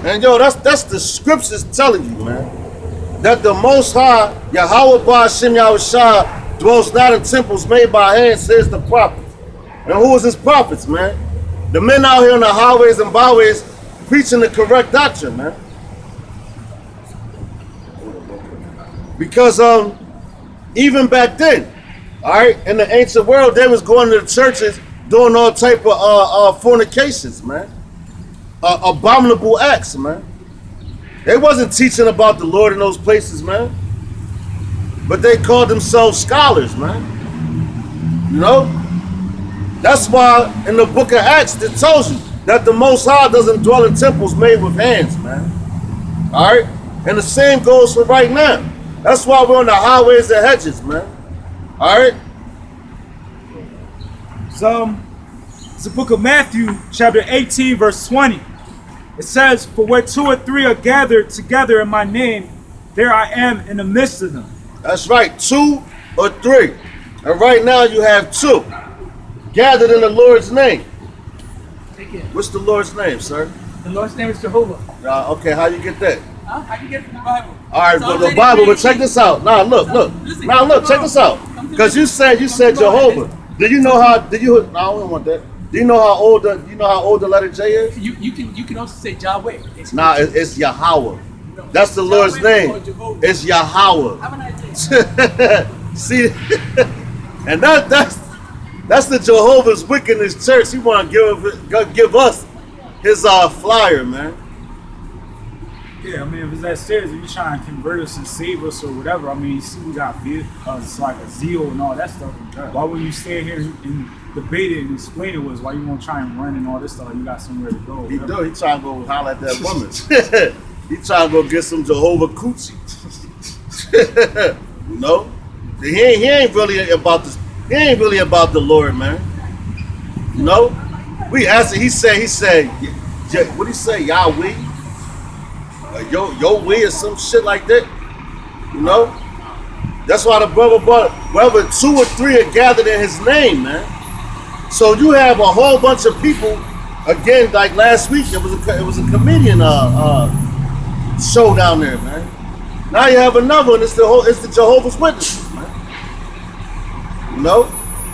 And yo, that's the scriptures telling you, man, that the Most High, Yahweh Ba'Shem Yahushua, dwells not in temples made by hands, says the prophets. And who is his prophets, man? The men out here on the highways and byways preaching the correct doctrine, man. Because even back then, all right, in the ancient world, they was going to the churches doing all type of fornications, man. Abominable acts, man. They wasn't teaching about the Lord in those places, man. But they called themselves scholars, man. You know? That's why in the book of Acts it tells you that the Most High doesn't dwell in temples made with hands, man. All right? And the same goes for right now. That's why we're on the highways and hedges, man. All right? So, it's the book of Matthew, chapter 18, verse 20. It says, "For where 2 or 3 are gathered together in my name, there I am in the midst of them." That's right, 2 or 3. And right now you have 2 gathered in the Lord's name. What's the Lord's name, sir? The Lord's name is Jehovah. Okay, how you get that? I can get it from the Bible. All right, but the Bible, but check this out. Now look. Now look, check this out. Because you said Jehovah. Do you know how? No, I don't want that. Do you know how old the letter J is? You can also say Yahweh. Nah, it's Yahweh. That's the Lord's name. It's Yahweh. Have an idea. See, and that's the Jehovah's Witness church. He want to give us his flyer, man. Yeah, I mean, if it's that serious, if you're trying to convert us and save us or whatever, I mean, you see, we got it's like a zeal and all that stuff. Why when you stand here and debate it and explain it was why you want to try and run and all this stuff, you got somewhere to go. He do. He trying to go holler at that woman. He trying to go get some Jehovah coochie. You know? He ain't really about this. He ain't really about the Lord, man. You know? We asked him, he said, what did he say, Yahweh? Yo way or some shit like that. You know? That's why the brother brought wherever 2 or 3 are gathered in his name, man. So you have a whole bunch of people, again, like last week, it was a comedian show down there, man. Now you have another one, it's the Jehovah's Witnesses, man. You know?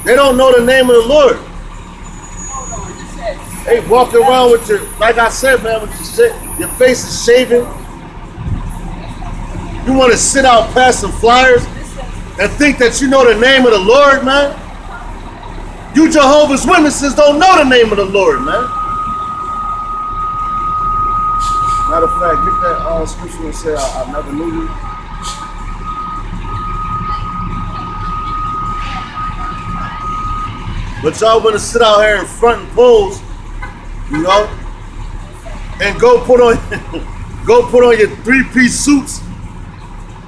They don't know the name of the Lord. They walk around with your, like I said, man, with your shit, your face is shaven. You want to sit out passing flyers and think that you know the name of the Lord, man? You Jehovah's Witnesses don't know the name of the Lord, man. Matter of fact, get that scripture and say, I never knew you. But y'all want to sit out here in front and pose, you know, and go put on your 3-piece suits.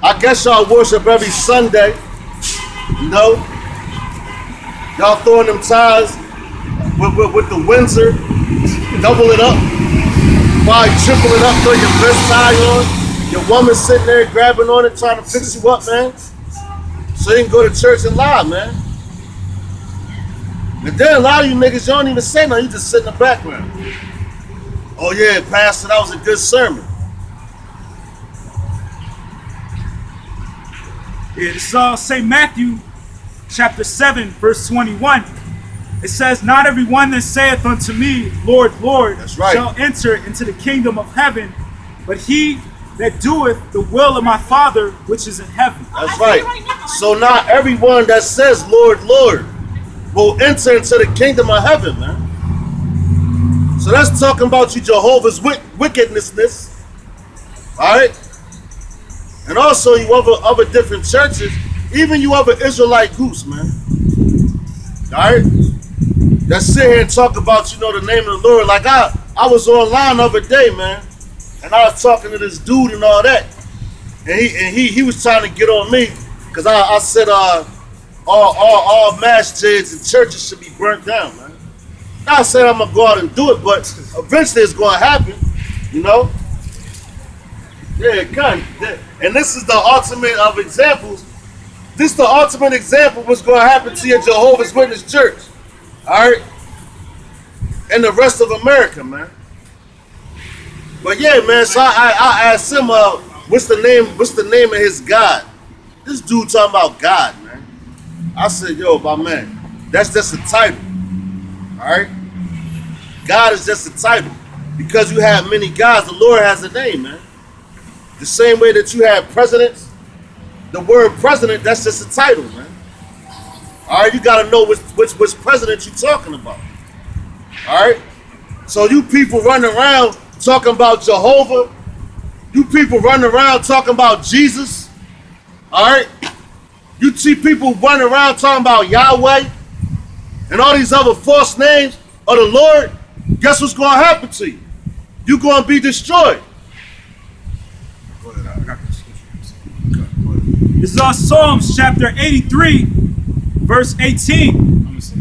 I guess y'all worship every Sunday, you know. Y'all throwing them ties with the Windsor, double it up, probably triple it up, throw your best tie on. Your woman sitting there grabbing on it, trying to fix you up, man. So you can go to church and lie, man. And then a lot of you niggas, you don't even say nothing, you just sit in the background. Oh yeah, Pastor, that was a good sermon. Yeah, it's St. Matthew chapter 7, verse 21. It says, "Not everyone that saith unto me, Lord, Lord, That's right, shall enter into the kingdom of heaven, but he that doeth the will of my Father which is in heaven." That's right. So not everyone that says, Lord, Lord, will enter into the kingdom of heaven, man. So that's talking about you Jehovah's wickedness. All right? And also you other different churches, even you other Israelite groups, man. All right? That sit here and talk about, you know, the name of the Lord. Like I was online the other day, man, and I was talking to this dude and all that. And he was trying to get on me because I said all masjids and churches should be burnt down, man. I said I'm gonna go out and do it, but eventually it's gonna happen, you know. Yeah, God. And this is the ultimate of examples. This is the ultimate example of what's gonna happen to your Jehovah's Witness church, all right, and the rest of America, man. But yeah, man. So I asked him, what's the name? What's the name of his God? This dude talking about God, man. I said, yo, my man, that's just a title. All right. God is just a title. Because you have many gods, the Lord has a name, man. The same way that you have presidents, the word president, that's just a title, man. All right, you got to know which president you're talking about. All right? So you people running around talking about Jehovah, you people running around talking about Jesus, all right? You see people running around talking about Yahweh and all these other false names of the Lord, guess what's going to happen to you? You're going to be destroyed. Go ahead, I got this scripture. This is Psalms chapter 83, verse 18. I'm going to say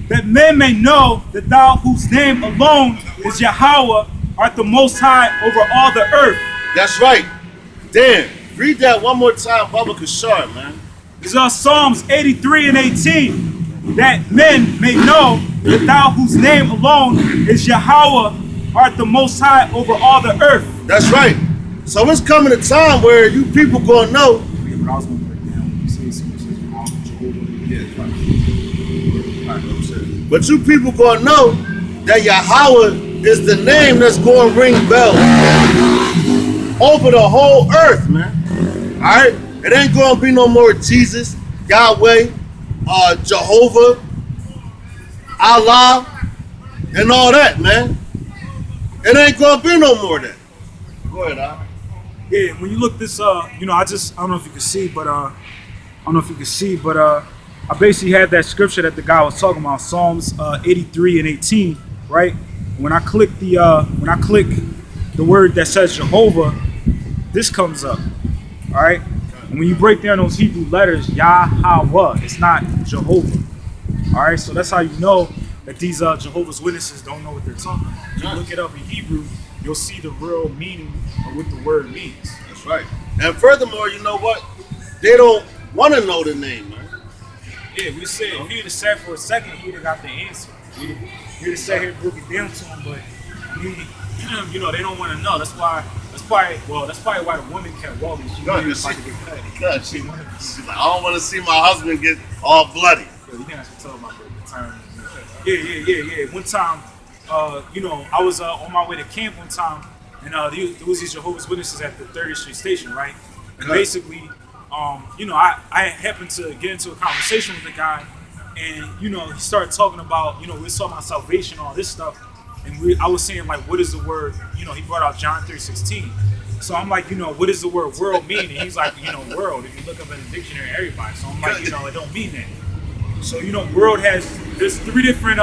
that men may know that thou whose name alone is Yahweh art the most high over all the earth. That's right. Dan, read that one more time, Baba Kashar, man. This is Psalms 83 and 18. That men may know that thou whose name alone is Yahweh art the most high over all the earth. That's right. So it's coming a time where you people gonna know. Yeah, but I was gonna break down when you say something. But you people gonna know that Yahweh is the name that's going to ring bells over the whole earth, man. All right, it ain't gonna be no more Jesus, Yahweh, Jehovah, Allah, and all that, man. It ain't gonna be no more of that. Go ahead, Al. Yeah, when you look this I don't know if you can see, but I basically had that scripture that the guy was talking about, Psalms 83 and 18, right? When I click the word that says Jehovah, this comes up. All right? And when you break down those Hebrew letters, Yahweh, it's not Jehovah. All right? So that's how you know that these Jehovah's Witnesses don't know what they're talking about. If you look it up in Hebrew, you'll see the real meaning of what the word means. That's right. And furthermore, you know what? They don't want to know the name, man. Yeah, we said if you'd have sat for a second, you'd have got the answer. You'd have sat here and broke it down to them, but they don't want to know. That's probably why the woman kept walking. She wanted to get cut. God, she's like, I don't want to see my husband get all bloody. You can't actually tell about the term. Yeah. One time, I was on my way to camp one time, and there was these Jehovah's Witnesses at the 30th Street Station, right? And basically, I happened to get into a conversation with the guy, and he started talking about, we were talking about salvation, all this stuff, and I was saying like, what is the word? He brought out John 3:16. So I'm like, what does the word world mean? And he's like, world. If you look up in the dictionary, everybody. So I'm like, it don't mean that. So world there's three different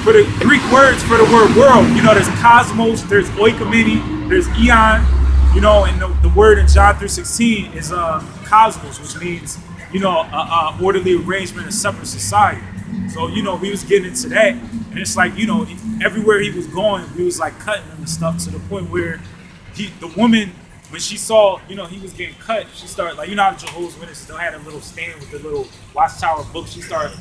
for the Greek words for the word world. There's cosmos, there's oikoumene, there's eon. And the word in John 3:16 is cosmos, which means orderly arrangement, a separate society. So we was getting into that, and it's like everywhere he was going, we was like cutting him and stuff to the point where the woman, when she saw he was getting cut, she started like how the Jehovah's Witnesses still had a little stand with the little watchtower book. She started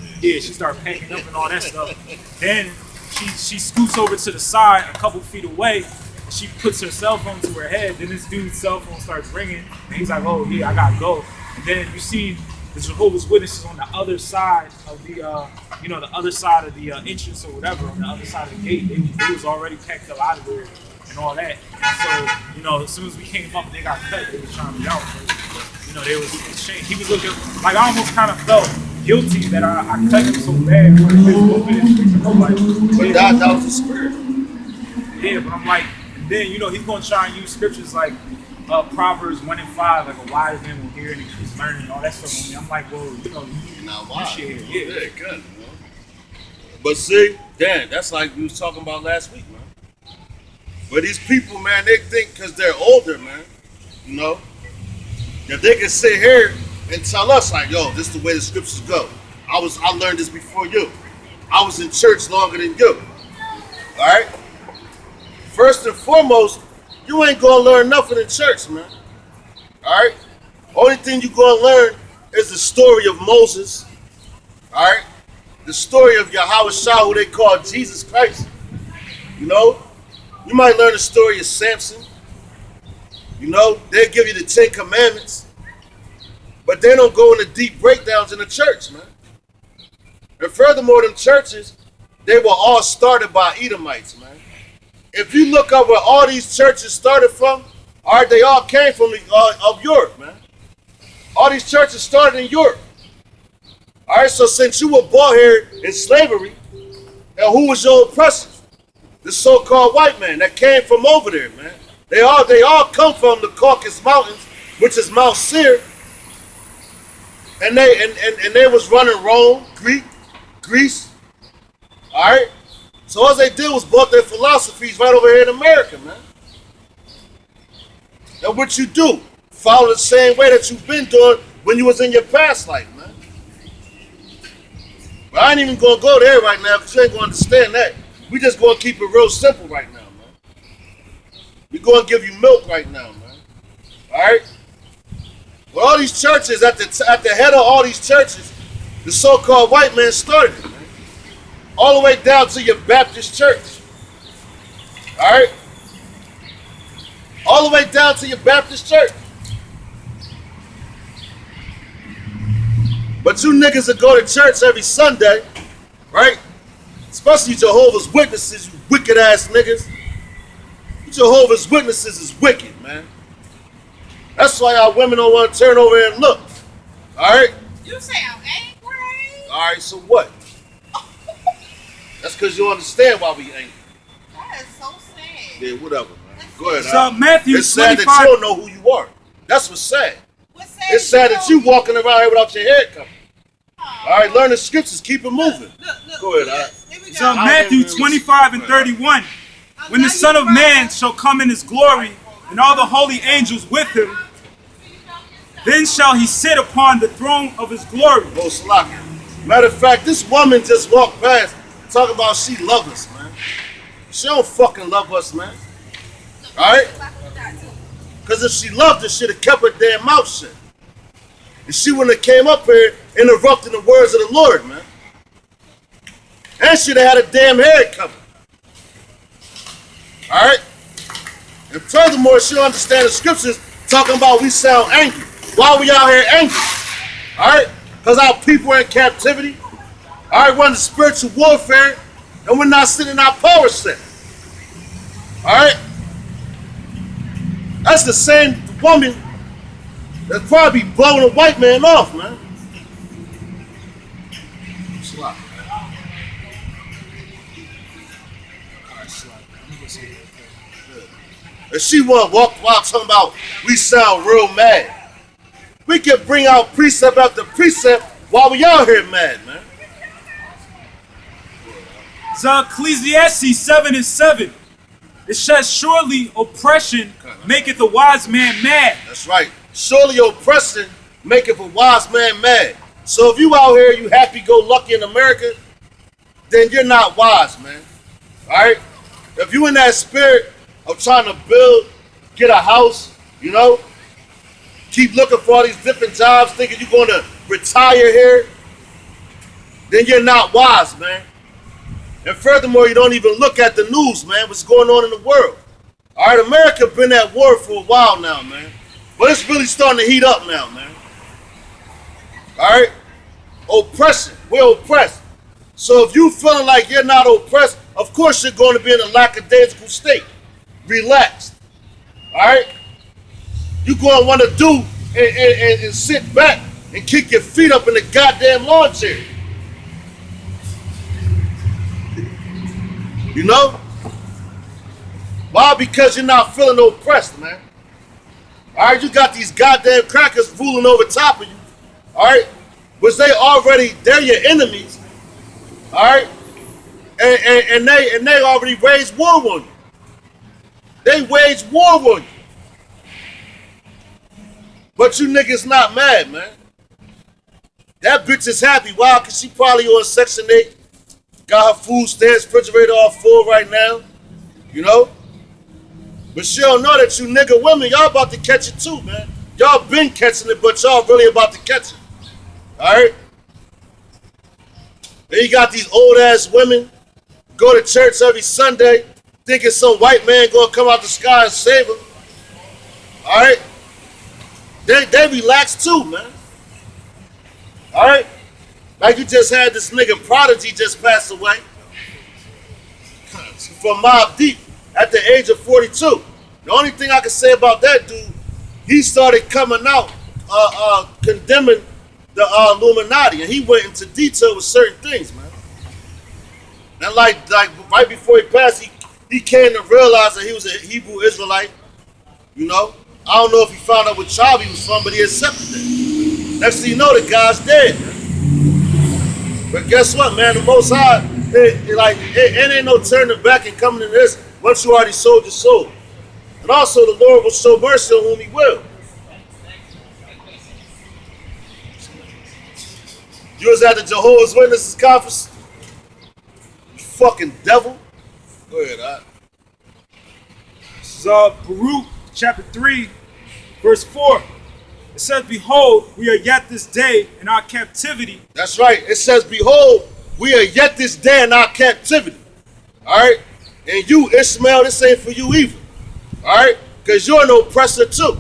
packing up and all that stuff. Then she scoots over to the side a couple feet away. She puts her cell phone to her head. Then this dude's cell phone starts ringing, and he's like, "Oh yeah, I gotta go." And then you see the Jehovah's Witnesses on the other side of the, the other side of the entrance or whatever, on the other side of the gate. They was already packed up out of there and all that. And so, as soon as we came up and they got cut, they was trying to be out. But, they was ashamed. He was looking like I almost kind of felt guilty that I cut him so bad. But that was the spirit. Yeah, but I'm like, then he's gonna try and use scriptures like Proverbs 1 and 5, like a wise man will hear and he's learning and all that stuff. I'm like, well, You're not wise. Yeah, good. But see, Dan, that's like we was talking about last week, man. But these people, man, they think because they're older, man, that they can sit here and tell us like, yo, this is the way the scriptures go. I learned this before you. I was in church longer than you. All right? First and foremost, you ain't gonna learn nothing in church, man. All right? Only thing you gonna learn is the story of Moses. All right? The story of Yahweh Shah, who they call Jesus Christ. You know, you might learn the story of Samson. You know, they give you the 10 Commandments, but they don't go into deep breakdowns in the church, man. And furthermore, them churches, they were all started by Edomites, man. If you look up where all these churches started from, all right, they all came from of Europe, man. All these churches started in Europe. All right, so since you were born here in slavery, and who was your oppressors? The so-called white man that came from over there, man. They all come from the Caucasus Mountains, which is Mount Seir, and they was running Rome, Greece. All right, so all they did was brought their philosophies right over here in America, man. And what you do, follow the same way that you've been doing when you was in your past life, man. But I ain't even gonna go there right now because you ain't gonna understand that. We just gonna keep it real simple right now, man. We gonna give you milk right now, man. All right. Well, all these churches at the head of all these churches, the so-called white man started it, man. All the way down to your Baptist church. All right. All the way down to your Baptist church. But you niggas that go to church every Sunday, right? Especially Jehovah's Witnesses, you wicked ass niggas. You Jehovah's Witnesses is wicked, man. That's why y'all women don't want to turn over and look. Alright? You sound angry. Alright, so what? That's because you understand why we angry. That is so sad. Yeah, whatever, man. Go ahead. So Matthew It's sad 25. that you don't know who you are. That's what's sad. What's sad It's sad that you walking around here without your hair covered. Alright, learn the scriptures, keep it moving. Look, Go ahead, alright. here we go. So Matthew 25 and 31. When the Son of Man shall come in his glory, and all the holy angels with him, then shall he sit upon the throne of his glory. Oh, Salaki. Matter of fact, this woman just walked past talking about she love us, man. She don't fucking love us, man. Alright? Because if she loved us, she'd have kept her damn mouth shut. And she wouldn't have came up here interrupting the words of the Lord, man. And she'd have had a damn hair covered. Alright? And furthermore, she don't understand the scriptures talking about we sound angry. Why we out here angry? Alright? Because our people are in captivity. Alright, we're under spiritual warfare. And we're not sitting in our power set. Alright? That's the same woman that's probably blowing a white man off, man. Slap, man. Alright, slap. And she want to walk while talking about we sound real mad. We can bring out precept after precept while we out here mad, man. So Ecclesiastes 7 and 7. It says, surely oppression maketh a wise man mad. That's right. Surely oppression maketh a wise man mad. So if you out here, you happy-go-lucky in America, then you're not wise, man. All right? If you in that spirit of trying to build, get a house, you know, keep looking for all these different jobs, thinking you're going to retire here, then you're not wise, man. And furthermore, you don't even look at the news, man, what's going on in the world. All right, America been at war for a while now, man. But it's really starting to heat up now, man. All right? Oppression. We're oppressed. So if you feeling like you're not oppressed, of course you're going to be in a lackadaisical state. Relaxed. All right? You're going to want to do and sit back and kick your feet up in the goddamn lawn chair. You know? Why? Because you're not feeling oppressed, man. All right, you got these goddamn crackers ruling over top of you. All right, which they're your enemies. All right, and they already waged war on you. They waged war on you. But you niggas not mad, man. That bitch is happy. Why? Because she probably on Section 8. Got her food stamps, refrigerator all full right now. You know? But she don't know that you nigga women, y'all about to catch it too, man. Y'all been catching it, but y'all really about to catch it. Alright? Then you got these old ass women, go to church every Sunday, thinking some white man gonna come out the sky and save them. All right, they relax too, man. All right, like you just had this nigga Prodigy just pass away from Mobb Deep at the age of 42. The only thing I can say about that dude, he started coming out condemning the Illuminati, and he went into detail with certain things, man. And like right before he passed, he came to realize that he was a Hebrew Israelite. You know, I don't know if he found out what tribe he was from, but he accepted it. Next thing you know, the guy's dead, man. But guess what, man? The Most High, it ain't no turning back and coming to this once you already sold your soul. And also, the Lord will show mercy on whom He will. You was at the Jehovah's Witnesses conference? You fucking devil. Go ahead, all right. This is Baruch chapter 3, verse 4. It says, behold, we are yet this day in our captivity. That's right. It says, behold, we are yet this day in our captivity. All right? And you, Ishmael, this ain't for you either. All right? Because you're an oppressor too.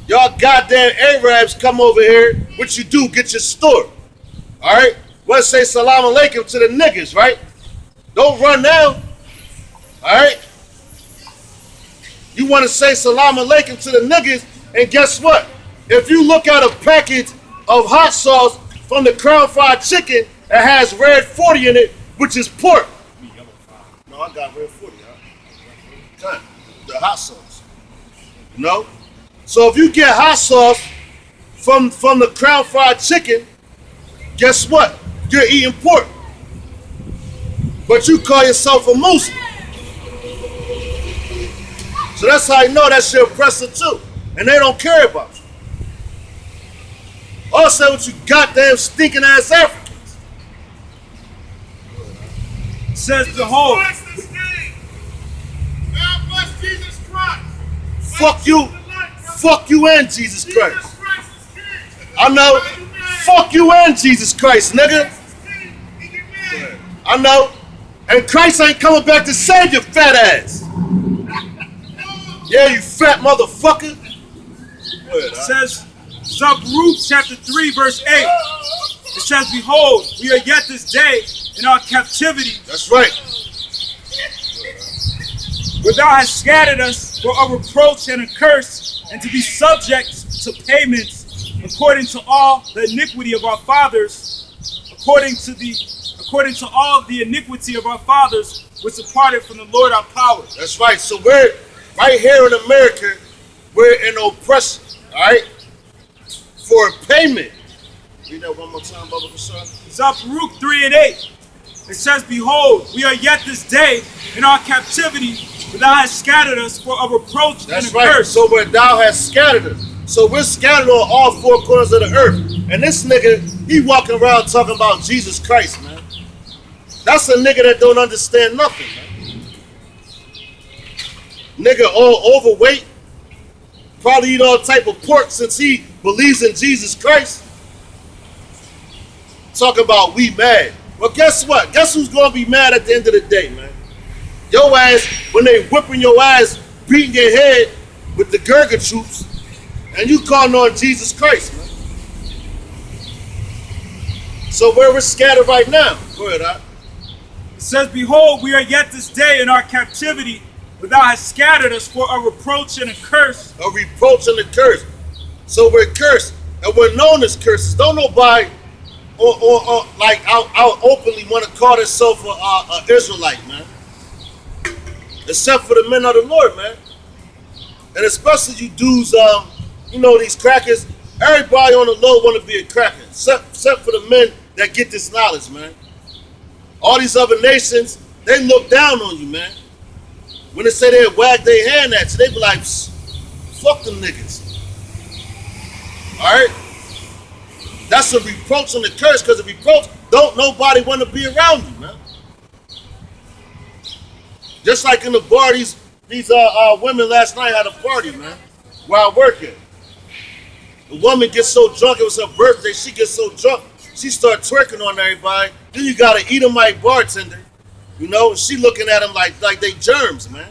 Y'all goddamn Arabs come over here. What you do, get your store. All right? Let's say salam alaikum to the niggas, right? Don't run now. All right? You want to say salam alaikum to the niggas, and guess what? If you look at a package of hot sauce from the Crown Fried Chicken, it has red 40 in it, which is pork. No, I got red 40, huh? The hot sauce. You know? So if you get hot sauce from the Crown Fried Chicken, guess what? You're eating pork. But you call yourself a Muslim. So that's how you know that's your oppressor too. And they don't care about you. Also with you goddamn stinking ass Africans. It says, behold, God bless Jesus Christ. Fuck you. Fuck you and Jesus Christ. I know. Fuck you and Jesus Christ, nigga. I know. And Christ ain't coming back to save your fat ass. Yeah, you fat motherfucker. it says, Baruch chapter 3, verse 8. It says, behold, we are yet this day in our captivity. That's right. Where thou hast scattered us for a reproach and a curse, and to be subject to payments according to all the iniquity of our fathers, according to all the iniquity of our fathers, which departed from the Lord our power. That's right. So we're right here in America, we're in oppression, all right? For payment. Read that one more time, Baba Kashan. It's Baruch 3 and 8. It says, behold, we are yet this day in our captivity, where thou hast scattered us for a reproach and a curse. So where thou hast scattered us. So we're scattered on all four corners of the earth. And this nigga, he walking around talking about Jesus Christ, man. That's a nigga that don't understand nothing, man. Nigga all overweight. Probably eat all type of pork since he believes in Jesus Christ. Talking about we mad. Well, guess what? Guess who's going to be mad at the end of the day, man? Your ass, when they whipping your ass, beating your head with the Gurga troops, and you calling on Jesus Christ, man. So where we're scattered right now. Go ahead, Al. It says, behold, we are yet this day in our captivity, where thou hast scattered us for a reproach and a curse. A reproach and a curse. So we're cursed, and we're known as curses. Don't nobody or like out openly want to call themselves an Israelite, man. Except for the men of the Lord, man. And especially you dudes, you know, these crackers. Everybody on the low want to be a cracker, except for the men that get this knowledge, man. All these other nations, they look down on you, man. When they say they wag their hand at you, they be like, fuck them niggas. All right? That's a reproach and a curse, because a reproach, don't nobody want to be around you, man. Just like in the bar, these women last night had a party, man, where I work at. The woman gets so drunk, it was her birthday, she gets so drunk, she start twerking on everybody. Then you got an Edomite bartender You know, and she looking at them like they germs, man.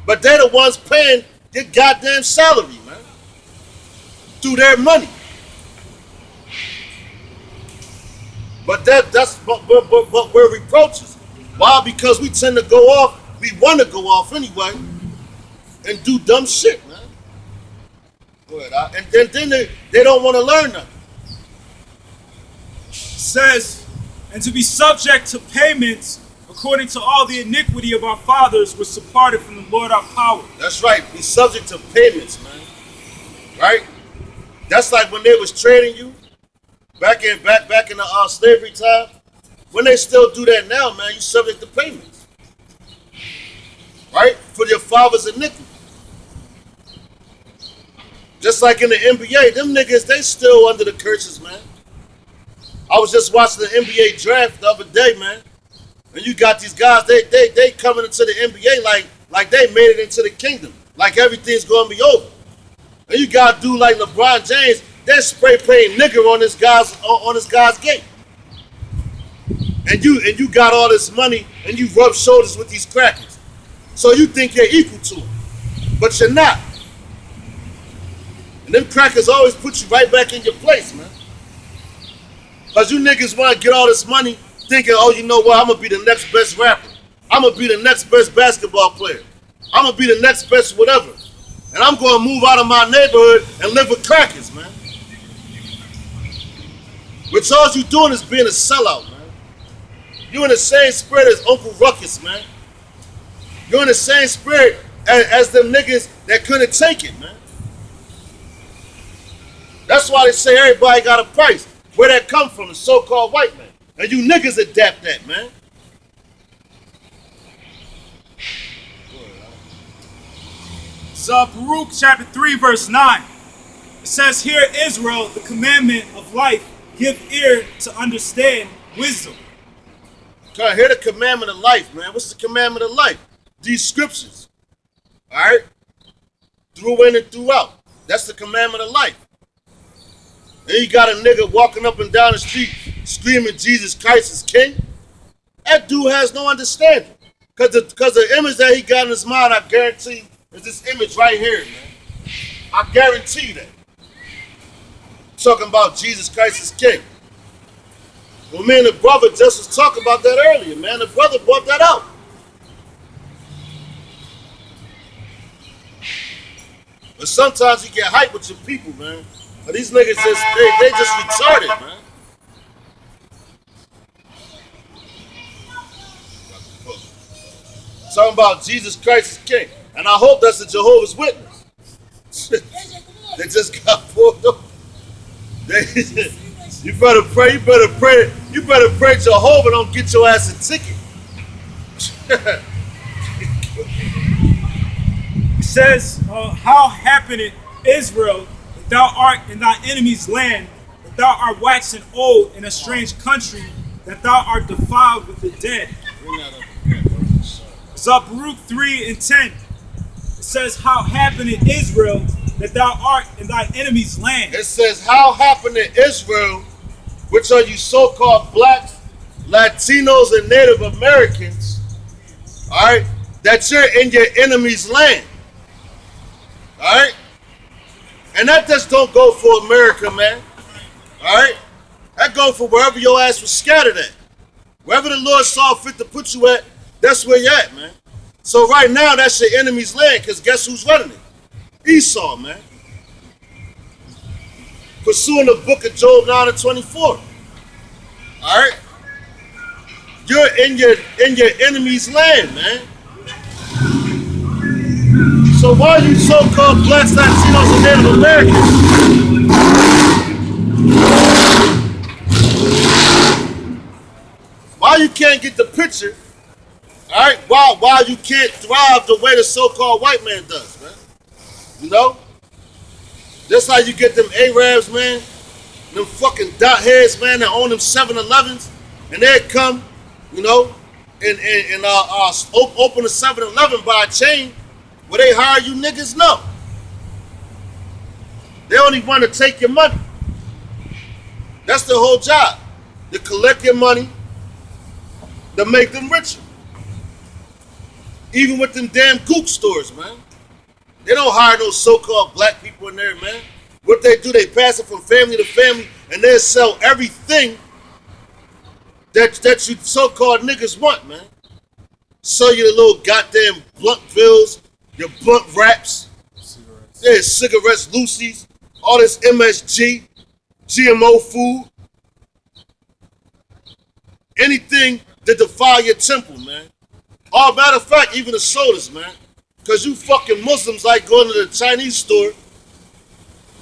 But they're the ones paying your goddamn salary, man. Through their money. But that's we're reproaches. Why? Because we tend to go off, we want to go off anyway, and do dumb shit, man. Go ahead, and then they don't want to learn nothing. Says, and to be subject to payments according to all the iniquity of our fathers which departed from the Lord our power. That's right. Be subject to payments, man. Right? That's like when they was trading you back in the slavery time. When they still do that now, man, you subject to payments. Right? For your father's iniquity. Just like in the NBA, them niggas, they still under the curses, man. I was just watching the NBA draft the other day, man. And you got these guys, they coming into the NBA like they made it into the kingdom. Like everything's gonna be over. And you got a dude like LeBron James, they're spray painting nigger on this guy's gate. And you got all this money and you rub shoulders with these crackers. So you think you're equal to them. But you're not. And them crackers always put you right back in your place, man. Because you niggas want to get all this money thinking, oh, you know what, I'm going to be the next best rapper. I'm going to be the next best basketball player. I'm going to be the next best whatever. And I'm going to move out of my neighborhood and live with crackers, man. Which all you doing is being a sellout, man. You in the same spirit as Uncle Ruckus, man. You're in the same spirit as them niggas that couldn't take it, man. That's why they say everybody got a price. Where that come from, the so-called white man. And you niggas adapt that, man. So Baruch chapter 3 verse 9. It says, "Hear Israel, the commandment of life, give ear to understand wisdom." Okay, hear the commandment of life, man. What's the commandment of life? These scriptures. Alright? Through in and throughout. That's the commandment of life. And you got a nigga walking up and down the street screaming Jesus Christ is king. That dude has no understanding. Because the image that he got in his mind, I guarantee you, is this image right here, man. I guarantee you that. Talking about Jesus Christ is king. Well, me and the brother just was talking about that earlier, man. The brother brought that out. But sometimes you get hyped with your people, man. But these niggas just, they just retarded, man. Talking about Jesus Christ is king. And I hope that's the Jehovah's Witness. They just got pulled up. You better pray Jehovah don't get your ass a ticket. It says, how happened Israel, that thou art in thy enemy's land, that thou art waxen old in a strange country, that thou art defiled with the dead. It's up Baruch 3 and 10. It says, how happened in Israel, that thou art in thy enemy's land. It says, how happened in Israel, which are you so-called blacks, Latinos, and Native Americans, all right, that you're in your enemy's land. All right? And that just don't go for America, man. All right? That go for wherever your ass was scattered at. Wherever the Lord saw fit to put you at, that's where you're at, man. So right now, that's your enemy's land, because guess who's running it? Esau, man. Pursuing the book of Job 9 and 24. All right? You're in your enemy's land, man. So why are you so-called blacks, Latinos, and Native Americans? Why you can't get the picture? All right, why you can't thrive the way the so-called white man does, man? You know? That's how you get them Arabs, man, them fucking dot heads, man, that own them 7-Elevens, and they come, you know, and open a 7-Eleven by a chain where they hire you niggas. No. They only want to take your money. That's their whole job. To collect your money, to make them richer. Even with them damn gook stores, man. They don't hire no so-called black people in there, man. What they do, they pass it from family to family, and they sell everything that you so-called niggas want, man. Sell you the little goddamn blunt pills, your blunt wraps, yeah, cigarettes, Lucy's, all this MSG, GMO food, anything that defile your temple, man. Oh, matter of fact, even the sodas, man. Because you fucking Muslims like going to the Chinese store,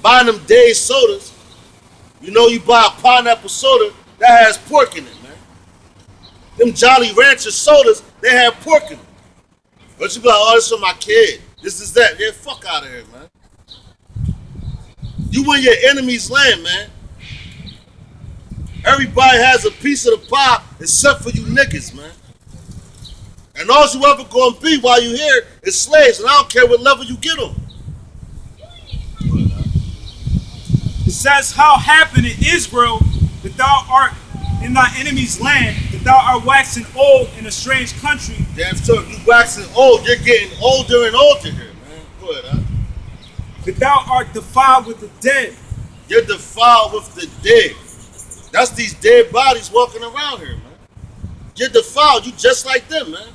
buying them Days sodas. You know, you buy a pineapple soda that has pork in it, man. Them Jolly Rancher sodas, they have pork in it. But you be like, oh, this for my kid. This is that. Yeah, fuck out of here, man. You in your enemy's land, man. Everybody has a piece of the pie except for you niggas, man. And all you ever gonna be while you here is slaves, and I don't care what level you get them. It says, how happened in Israel that thou art in thy enemy's land, that thou art waxing old in a strange country? Damn, so you waxing old, you're getting older and older here, man. Go ahead, huh? That thou art defiled with the dead. You're defiled with the dead. That's these dead bodies walking around here, man. You're defiled, you just like them, man.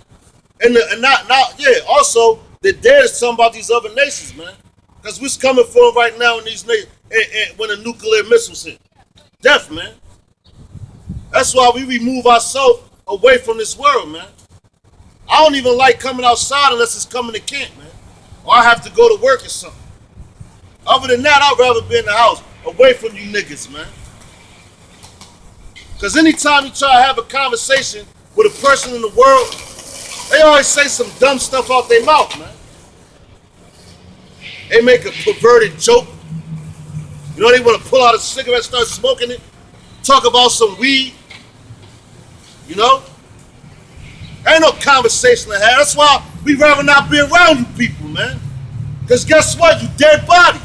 Also, the dead is talking about these other nations, man. Because what's coming for them right now in these nations when the nuclear missiles hit? Death, man. That's why we remove ourselves away from this world, man. I don't even like coming outside unless it's coming to camp, man. Or I have to go to work or something. Other than that, I'd rather be in the house, away from you niggas, man. Because anytime you try to have a conversation with a person in the world, they always say some dumb stuff out their mouth, man. They make a perverted joke. You know, they want to pull out a cigarette, start smoking it, talk about some weed. You know? Ain't no conversation to have. That's why we rather not be around you people, man. Because guess what? You dead bodies.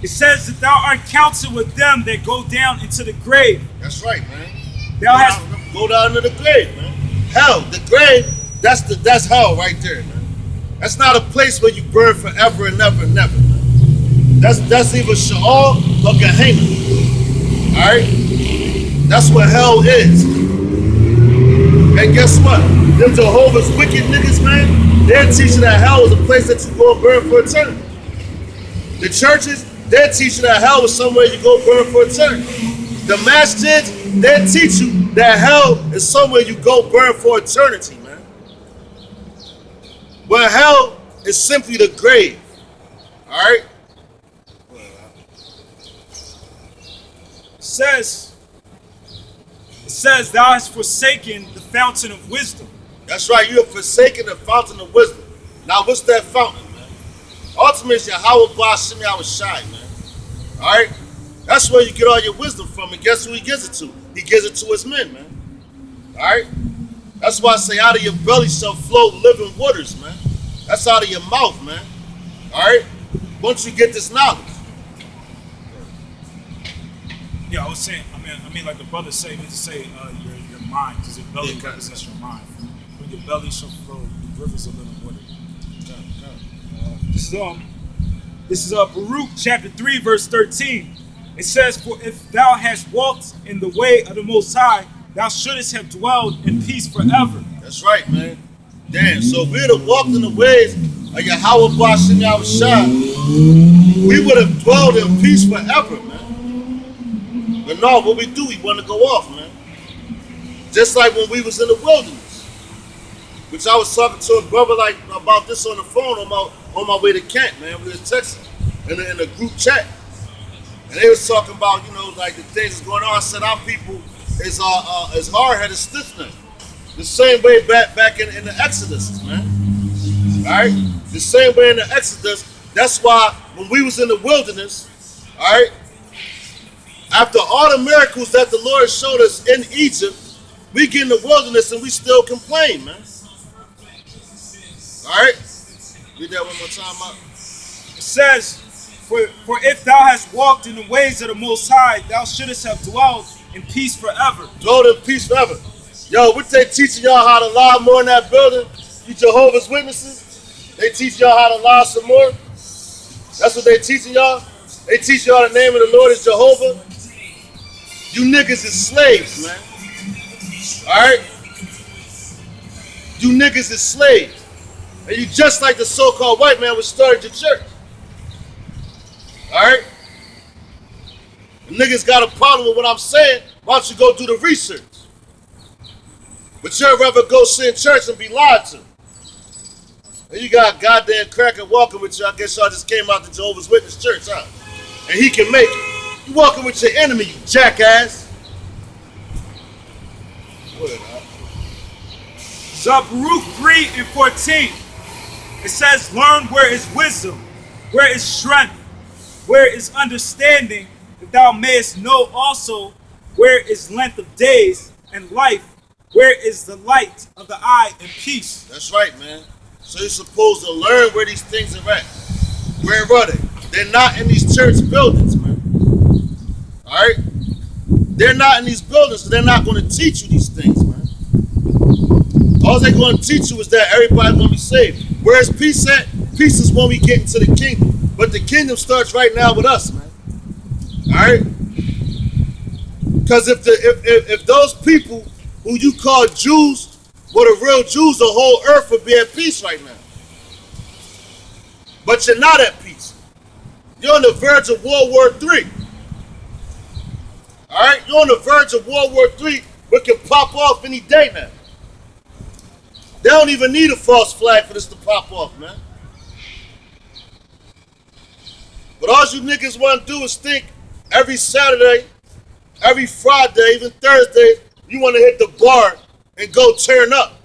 It says that thou art counted with them that go down into the grave. That's right, man. Thou hast Go down to the grave, man. Hell, the grave, that's hell right there, man. That's not a place where you burn forever and never and never, man. That's either Sheol or Gehenna. Alright? That's what hell is. And guess what? Them Jehovah's wicked niggas, man, they're teaching that hell is a place that you go and burn for eternity. The churches, they're teaching that hell is somewhere you go burn for eternity. The masjids, they teach you that hell is somewhere you go burn for eternity, man. Where hell is simply the grave. Alright? It says thou hast forsaken the fountain of wisdom. That's right, you have forsaken the fountain of wisdom. Now what's that fountain, man? Ultimately, it's Yahweh Ba'Shem Yahushai, man. Alright? That's where you get all your wisdom from, and guess who he gives it to? He gives it to his men, man. Alright? That's why I say out of your belly shall flow living waters, man. That's out of your mouth, man. Alright? Once you get this knowledge. Yeah, I was saying, I mean, like the brother say, to say your mind, because your belly represents your mind. When your belly shall flow the rivers of living water. This is Baruch chapter 3, verse 13. It says, for if thou hast walked in the way of the Most High, thou shouldest have dwelled in peace forever. That's right, man. Damn, so if we'd have walked in the ways of Yahweh Ba'Shem Yahushai, we would have dwelled in peace forever, man. But no, what we do, we want to go off, man. Just like when we was in the wilderness, which I was talking to a brother like about this on the phone on my way to camp, man. We was texting in a group chat. And they was talking about, you know, like the things that's going on. I said our people is hard-headed, stiff-necked. The same way back in the Exodus, man. All right? The same way in the Exodus. That's why when we was in the wilderness, all right, after all the miracles that the Lord showed us in Egypt, we get in the wilderness and we still complain, man. All right? Read that one more time out. It says, for if thou hast walked in the ways of the Most High, thou shouldest have dwelled in peace forever. Dwelled in peace forever. Yo, what they teaching y'all how to lie more in that building? You Jehovah's Witnesses? They teach y'all how to lie some more? That's what they teaching y'all? They teach y'all the name of the Lord is Jehovah? You niggas is slaves, man. Alright? You niggas is slaves. And you just like the so-called white man which started your church. Alright? The niggas got a problem with what I'm saying. Why don't you go do the research? But you'd rather go sit in church and be lied to. And you got a goddamn cracker walking with you. I guess y'all just came out to Jehovah's Witness church, huh? And he can make it. You walking with your enemy, you jackass. Baruch 3:14. It says, learn where is wisdom, where is strength, where is understanding, that thou mayest know also where is length of days and life, where is the light of the eye and peace. That's right, man. So you're supposed to learn where these things are at. Where are they? They're not in these church buildings, man. Alright? They're not in these buildings, so they're not going to teach you these things, man. All they're going to teach you is that everybody's going to be saved. Where's peace at? Peace is when we get into the kingdom. But the kingdom starts right now with us, man. Alright? Because if those people who you call Jews were the real Jews, the whole earth would be at peace right now. But you're not at peace. You're on the verge of World War III. Alright? You're on the verge of World War III, which can pop off any day now. They don't even need a false flag for this to pop off, man. But all you niggas want to do is think every Saturday, every Friday, even Thursday, you want to hit the bar and go turn up.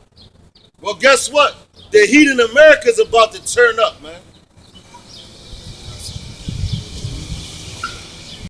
Well, guess what? The heat in America is about to turn up, man.